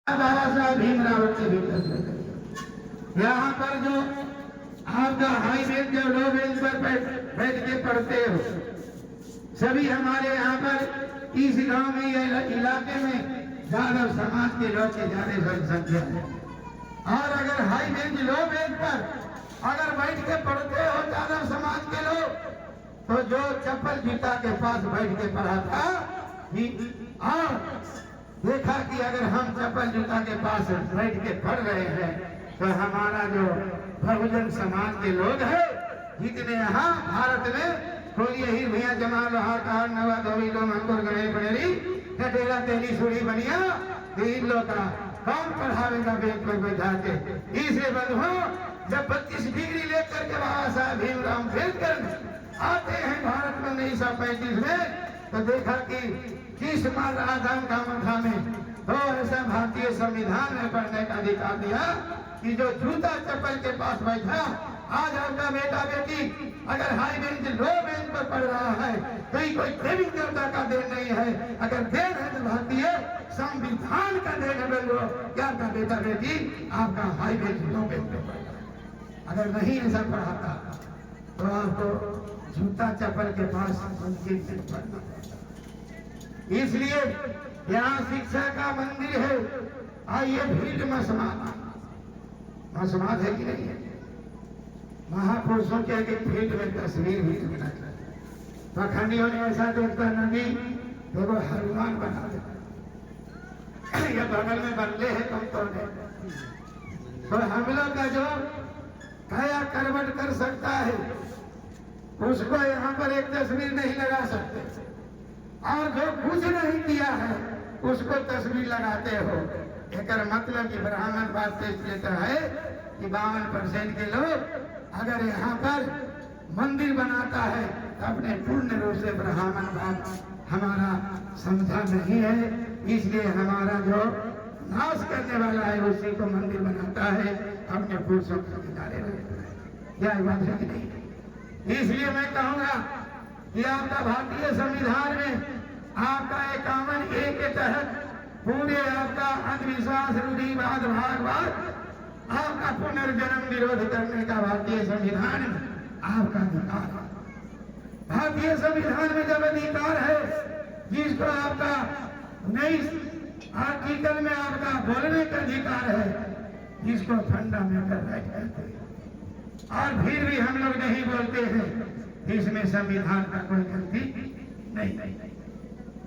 बाबा साहब भीमराव यहाँ पर जो आपका हाई बेंच जो लो बेंच पर बैठ के पढ़ते हो, सभी हमारे यहाँ पर इस गांव में इलाके में यादव समाज के लोग की ज्यादा जनसंख्या है। और अगर हाई बेंच लो बेंच पर अगर बैठ के पढ़ते हो यादव समाज के लोग, तो जो चप्पल जूता के पास बैठ के पढ़ा था और देखा कि अगर हम चप्पल जूता के पास बैठ के पढ़ रहे हैं तो हमारा जो बहुजन समाज के लोग हैं जितने यहाँ भारत में कोई यही भैया जमाल लोहार नवा धोबी लोग अंकुर गणेश बनेरी कटेला तेली सूढ़ी बनिया इन लोग का कौन पढ़ावेगा बेंच पर बैठा के। इसलिए बंधु जब 32 डिग्री लेकर के बाबा साहब भीमराव अम्बेडकर आते हैं भारत में 1935 में, तो देखा कि किस माल आधाम का मथा में तो ऐसा भारतीय संविधान ने पढ़ने का अधिकार दिया कि जो जूता चप्पल के पास बैठा, आज आपका बेटा बेटी अगर हाई बेंच लो बेंच पर पढ़ रहा है तो ये कोई देवी देवता का देन नहीं है, अगर देन है तो भारतीय संविधान का देन है। क्या आपका बेटा बेटी आपका हाई बेंच लो बेंच पर पढ़ रहा है, अगर नहीं ऐसा पढ़ाता तो आपको जूता चप्पल के पास पढ़ना। इसलिए यहाँ शिक्षा का मंदिर है। आइए भीड़ मसमात है कि नहीं है? महापुरुषों के फील्ड में तस्वीर भी बना पखंडियों ने ऐसा देखता नदी देखो हनुमान बना देता, ये बगल में बदले है तुम तो हम लोग का जो काया करवट कर सकता है उसको यहाँ पर एक तस्वीर नहीं लगा सकते, और जो कुछ नहीं किया है उसको तस्वीर लगाते हो। एक मतलब कि ब्राह्मण बात पेश लेता है कि 52% के लोग अगर यहाँ पर मंदिर बनाता है तो अपने पूर्ण रूप से ब्राह्मण बात हमारा समझा नहीं है, इसलिए हमारा जो नाश करने वाला है उसी को मंदिर बनाता है, अपने पुरुषों के किनारे रहता है। क्या बात है कि नहीं? इसलिए मैं कहूँगा कि आपका भारतीय संविधान में आपका 51A के तहत पूरे आपका अंधविश्वास रूढ़िवाद भागवाद आपका पुनर्जन्म विरोध करने का भारतीय संविधान में आपका अधिकार है। भारतीय संविधान में जब अधिकार है जिसको आपका 19 आर्टिकल में आपका बोलने का अधिकार है, जिसको फंडामेंटल राइट कहते हैं, और फिर भी हम लोग नहीं बोलते हैं, इसमें संविधान का कोई गलती नहीं।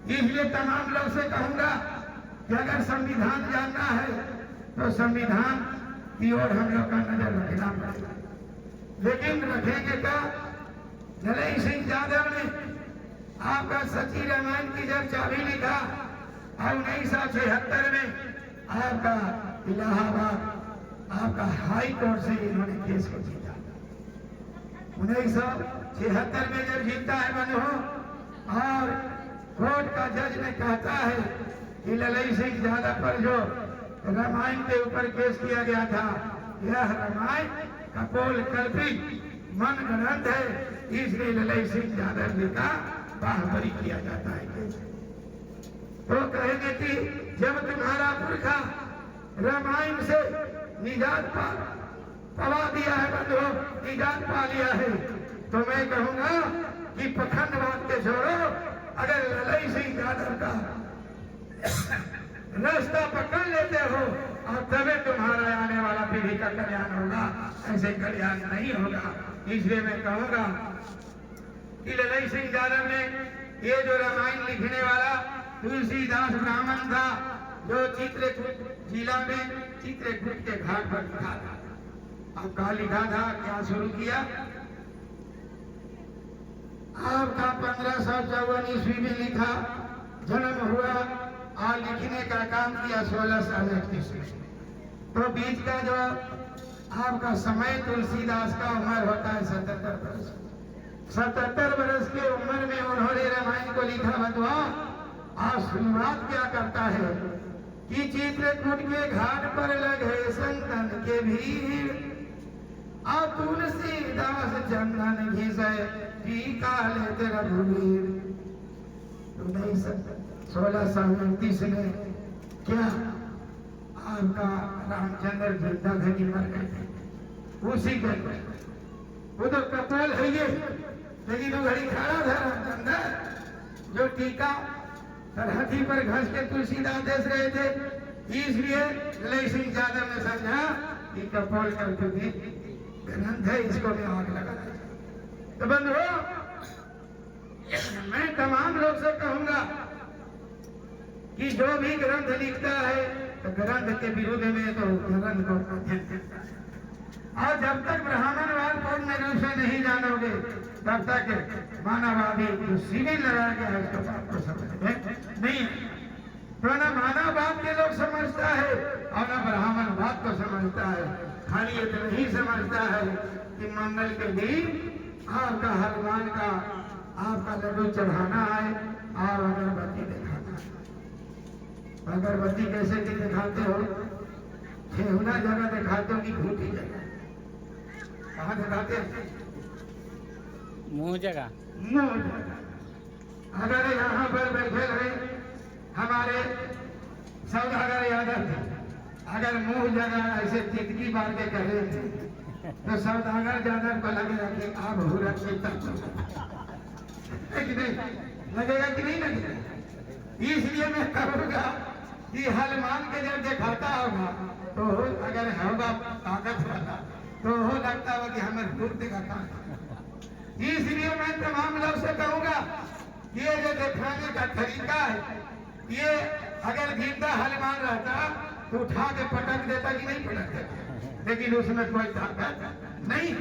इसलिए तमाम लोग से कहूंगा कि अगर संविधान जानना है तो संविधान की ओर हम लोग का नजर रखना पड़ेगा। लेकिन रखेंगे का नरई सिंह यादव ने आपका सची रामायण की जब चाबी लिखा और 1976 में आपका इलाहाबाद आपका हाई कोर्ट से इन्होंने केस को जीता। 1976 में जब जीता है बंधु, और कोर्ट का जज ने कहता है कि ललई सिंह यादव पर जो रामायण के ऊपर केस किया गया था, यह रामायण कपोल कल्पित मन गढ़ंत है, इसलिए ललई सिंह यादव जी का बाहबरी किया जाता है। तो कहेंगे कि जब तुम्हारा पुरखा रामायण से निजात पवा दिया है बंधु, निजात पा लिया है, तो मैं कहूंगा कि पखंडवाद के छोड़ो, अगर ललई सिंह यादव का रास्ता पकड़ लेते हो और तभी तुम्हारा आने वाला पीढ़ी का कल्याण होगा, ऐसे कल्याण नहीं होगा। इसलिए मैं कहूंगा कि ललई सिंह यादव ने ये जो रामायण लिखने वाला तुलसीदास ब्राह्मण था, जो चित्रकूट जिला में चित्रकूट के घाट पर लिखा था। अब कहा लिखा था, क्या शुरू किया? आपका 1554 ईस्वी में लिखा, जन्म हुआ और लिखने का काम किया 1631 में। तो बीच का जो आपका समय तुलसीदास का उम्र होता है 77 वर्ष। 77 वर्ष की उम्र में उन्होंने रामायण को लिखा बंधुआ, और शुरुआत क्या करता है कि चित्रकूट के घाट पर लगे संतन के भीड़, और तुलसीदास चंदन घिसे टीका लेते रघुवीर। 1629 में क्या आपका रामचंद्र जिंदा थे कि मर गए थे, उसी के वो तो कपाल है ये, लेकिन वो घड़ी खड़ा था रामचंद्र जो टीका सरहदी पर घस के तुलसीदास देश रहे थे, इसलिए लय सिंह यादव ने समझा कि कपाल करके भी ग्रंथ है, इसको भी आग लगा। तो बंधुओं, मैं तमाम लोग से कहूंगा कि जो भी ग्रंथ लिखता है तो ग्रंथ के विरोध में तो ग्रंथ को अध्ययन करता है, और जब तक ब्राह्मणवाद पूर्ण रूप से नहीं जानोगे तब तक मानववादी जो शिविर लगाया गया है उसको आपको समझ में नहीं है। तो ना मानववाद के लोग समझता है और ना ब्राह्मणवाद को समझता है, खाली इतना ही समझता है कि मंगल के दिन आपका हनुमान का आपका लड्डू चढ़ाना है और अगरबत्ती दिखाना है। अगरबत्ती कैसे कि दिखाते हो, ठेहुना जगह दिखाते हो कि घूटी जगह, कहाँ दिखाते हैं? मुंह जगह। मुंह जगह। अगर यहाँ पर बैठे रहे हमारे सौदागर यादव, अगर मुंह जगह ऐसे टिकटी मार के कहे तो सौदागर यादव को लगेगा कि आप हुरा लगेगा कि नहीं लगेगा। इसलिए मैं कहूँगा कि हनुमान के जब दिखाता होगा तो अगर होगा ताकत वाला तो हो लगता होगा कि हमें दूर दिखाता है। इसलिए मैं तमाम लोग से कहूँगा ये जो दिखाने का तरीका है, ये अगर जिंदा हनुमान रहता तो उठा के पटक देता कि नहीं पटक देता, लेकिन उसमें कोई ताकत नहीं।